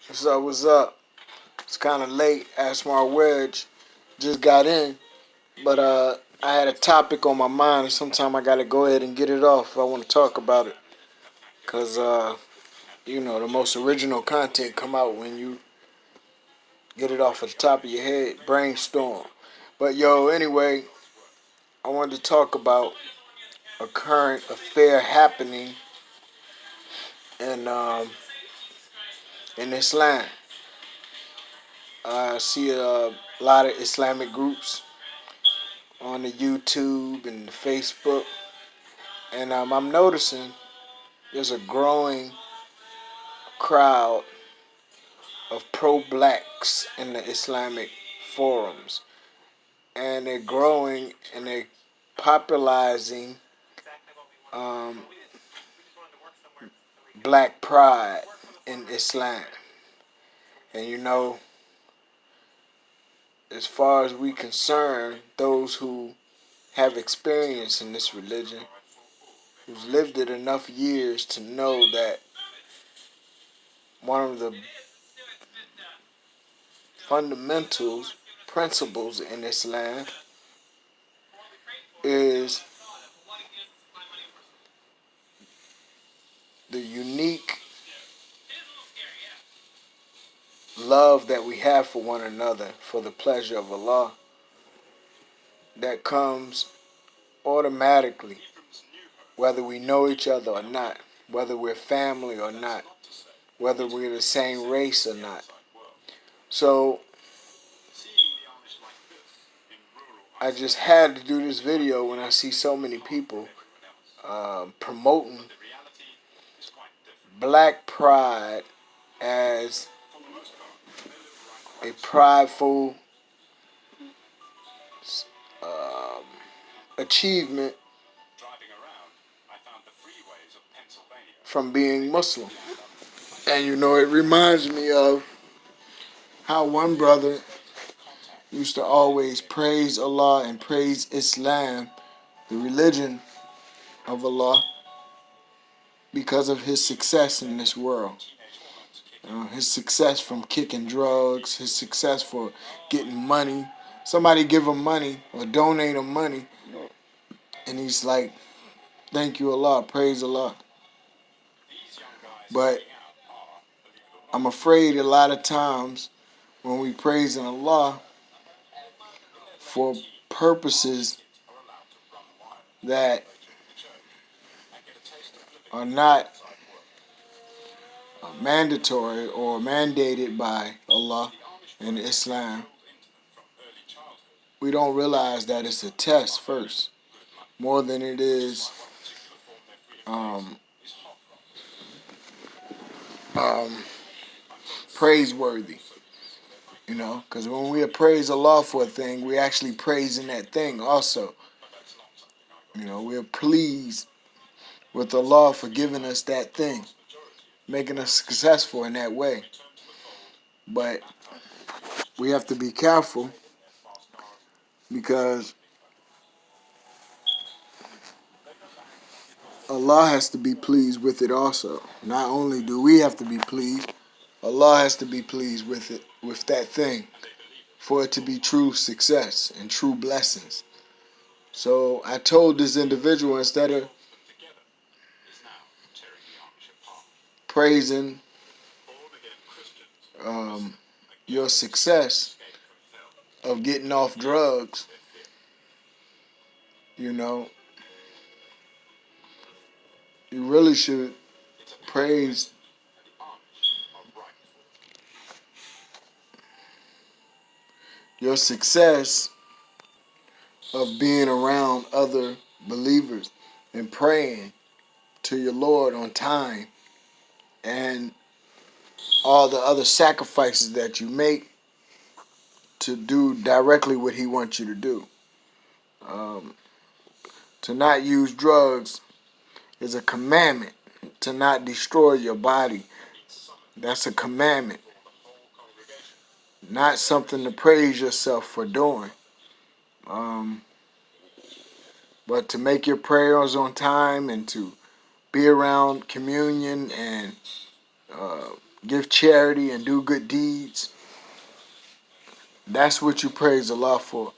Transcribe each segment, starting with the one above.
What's up? What's up? It's kind of late. Asmar Wedge just got in, but I had a topic on my mind, and sometime I gotta go ahead and get it off if I want to talk about it, cause the most original content come out when you get it off at the top of your head, brainstorm. But anyway, I wanted to talk about a current affair happening in in Islam. I see a lot of Islamic groups on the YouTube and the Facebook. And I'm noticing there's a growing crowd of pro-blacks in the Islamic forums. And they're growing and they're popularizing um, black pride in Islam. And as far as we concern, those who have experience in this religion, who's lived it enough years to know that one of the fundamentals, principles in Islam is the unique love that we have for one another for the pleasure of Allah that comes automatically, whether we know each other or not, whether we're family or not, whether we're the same race or not. So I just had to do this video when I see so many people promoting black pride as a prideful um, achievement from being Muslim. And it reminds me of how one brother used to always praise Allah and praise Islam, the religion of Allah, because of his success in this world. His success from kicking drugs, his success for getting money. Somebody give him money or donate him money, and he's like, thank you, Allah, praise Allah. But I'm afraid a lot of times when we praise Allah for purposes that are not mandatory or mandated by Allah and Islam, we don't realize that it's a test first, more than it is um, um, praiseworthy. Because when we praise Allah for a thing, we're actually praising that thing also. We're pleased with Allah for giving us that thing, making us successful in that way. But we have to be careful because Allah has to be pleased with it also. Not only do we have to be pleased, Allah has to be pleased with it, with that thing, for it to be true success and true blessings. So I told this individual, instead of praising um, your success of getting off drugs, you really should praise your success of being around other believers and praying to your Lord on time and all the other sacrifices that you make to do directly what he wants you to do. Um, to not use drugs is a commandment. To not destroy your body, that's a commandment. Not something to praise yourself for doing. Um, but to make your prayers on time and to be around communion and give charity and do good deeds. That's what you praise Allah for,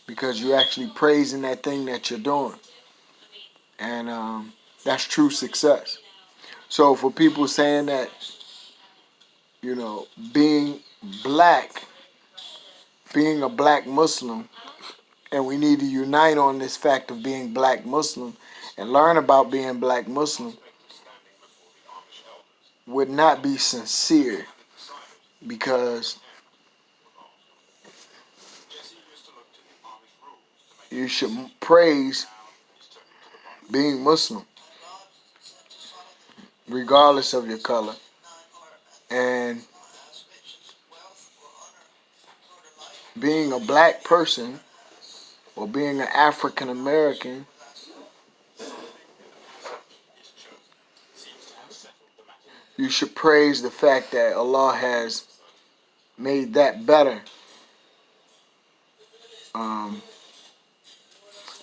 because you're actually praising that thing that you're doing. And that's true success. So for people saying that, being black, being a black Muslim, and we need to unite on this fact of being black Muslim and learn about being black Muslim, would not be sincere, because you should praise being Muslim regardless of your color. And being a black person or being an African American, you should praise the fact that Allah has made that better.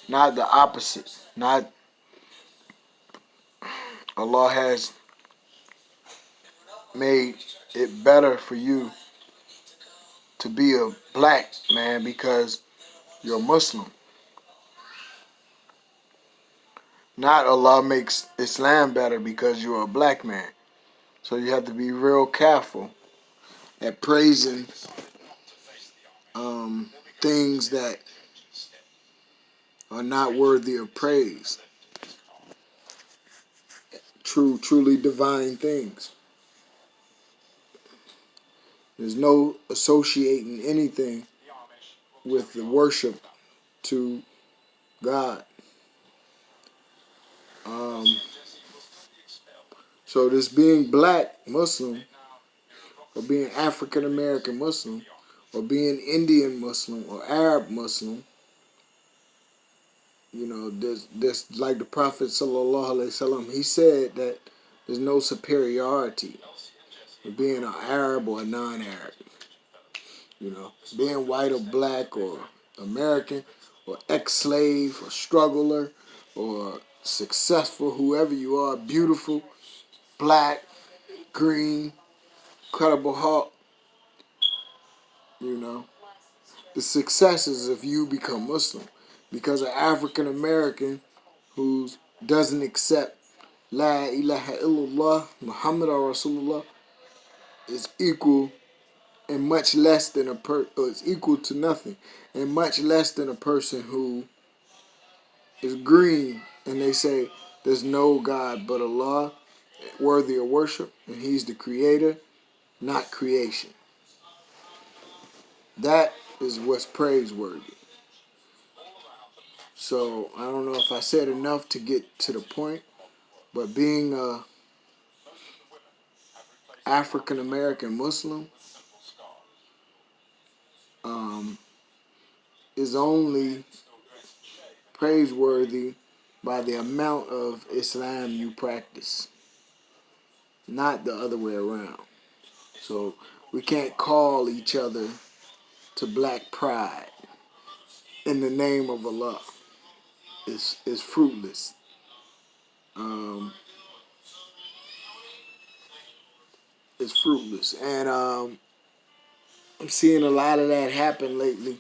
Not the opposite. Not Allah has made it better for you to be a black man because you're Muslim. Not Allah makes Islam better because you're a black man. So you have to be real careful at praising things that are not worthy of praise. Truly divine things. There's no associating anything with the worship to God. So this being black Muslim, or being African American Muslim, or being Indian Muslim or Arab Muslim, this like the Prophet Sallallahu Alaihi Wasallam, he said that there's no superiority of being an Arab or a non-Arab. Being white or black or American or ex-slave or struggler or successful, whoever you are, beautiful, black, green, Incredible Hulk, the success is if you become Muslim. Because an African American who doesn't accept La ilaha illallah Muhammad Rasulullah is equal and much less than or is equal to nothing, and much less than a person who is green and they say there's no God but Allah worthy of worship, and He's the creator, not creation. That is what's praiseworthy. So I don't know if I said enough to get to the point, but being a African American Muslim is only praiseworthy by the amount of Islam you practice, not the other way around. So we can't call each other to black pride in the name of Allah. It's fruitless. It's fruitless, and I'm seeing a lot of that happen lately.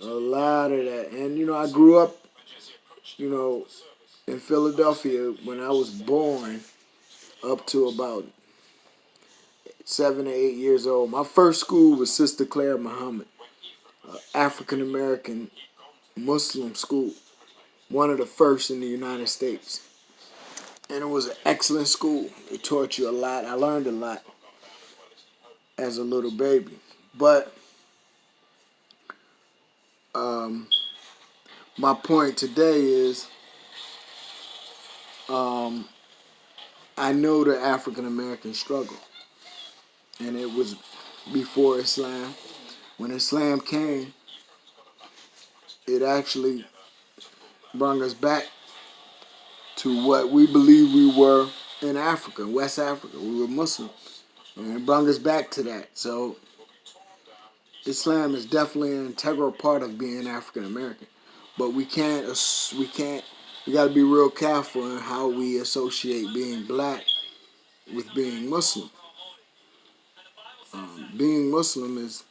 A lot of that, and I grew up, in Philadelphia when I was born, up to about 7 or 8 years old. My first school was Sister Claire Muhammad, African American Muslim school, one of the first in the United States. And it was an excellent school. It taught you a lot. I learned a lot as a little baby. But my point today is I know the African American struggle. And it was before Islam. When Islam came, it actually brought us back to what we believe we were in Africa, West Africa. We were Muslim. And it brought us back to that. So Islam is definitely an integral part of being African American. But we got to be real careful in how we associate being black with being Muslim. Being Muslim is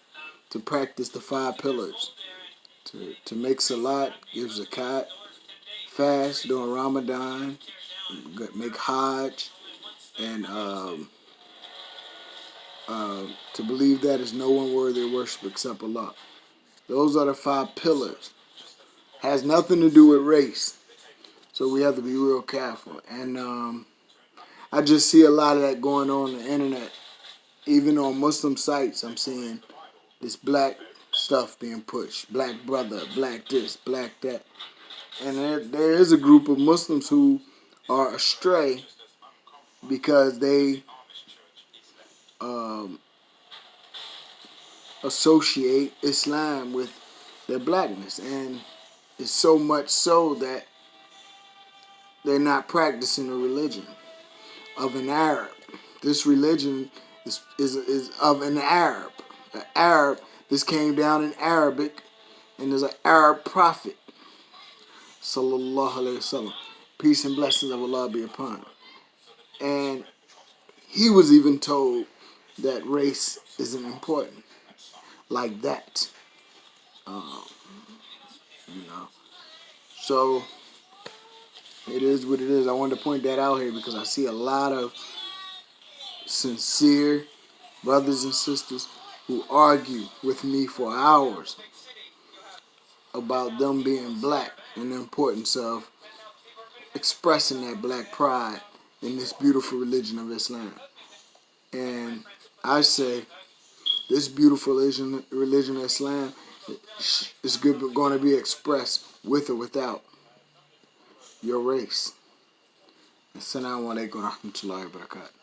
to practice the 5 pillars. To make salat, give zakat, fast during Ramadan, make Hajj, and to believe that is no one worthy of worship except Allah. Those are the 5 pillars. Has nothing to do with race. So we have to be real careful. And I just see a lot of that going on the internet. Even on Muslim sites, I'm seeing this black stuff being pushed. Black brother, black this, black that. And there is a group of Muslims who are astray because they associate Islam with their blackness. And it's so much so that they're not practicing the religion of an Arab. This religion is of an Arab. An Arab, this came down in Arabic, and there's an Arab prophet, sallallahu alaihi wasallam. Peace and blessings of Allah be upon him. And he was even told that race isn't important, like that. You know. So it is what it is. I wanted to point that out here because I see a lot of sincere brothers and sisters who argue with me for hours about them being black and the importance of expressing that black pride in this beautiful religion of Islam. And I say this beautiful religion of Islam is going to be expressed with or without your race. Assalamu alaikum wa rahmatullahi wa barakatuh.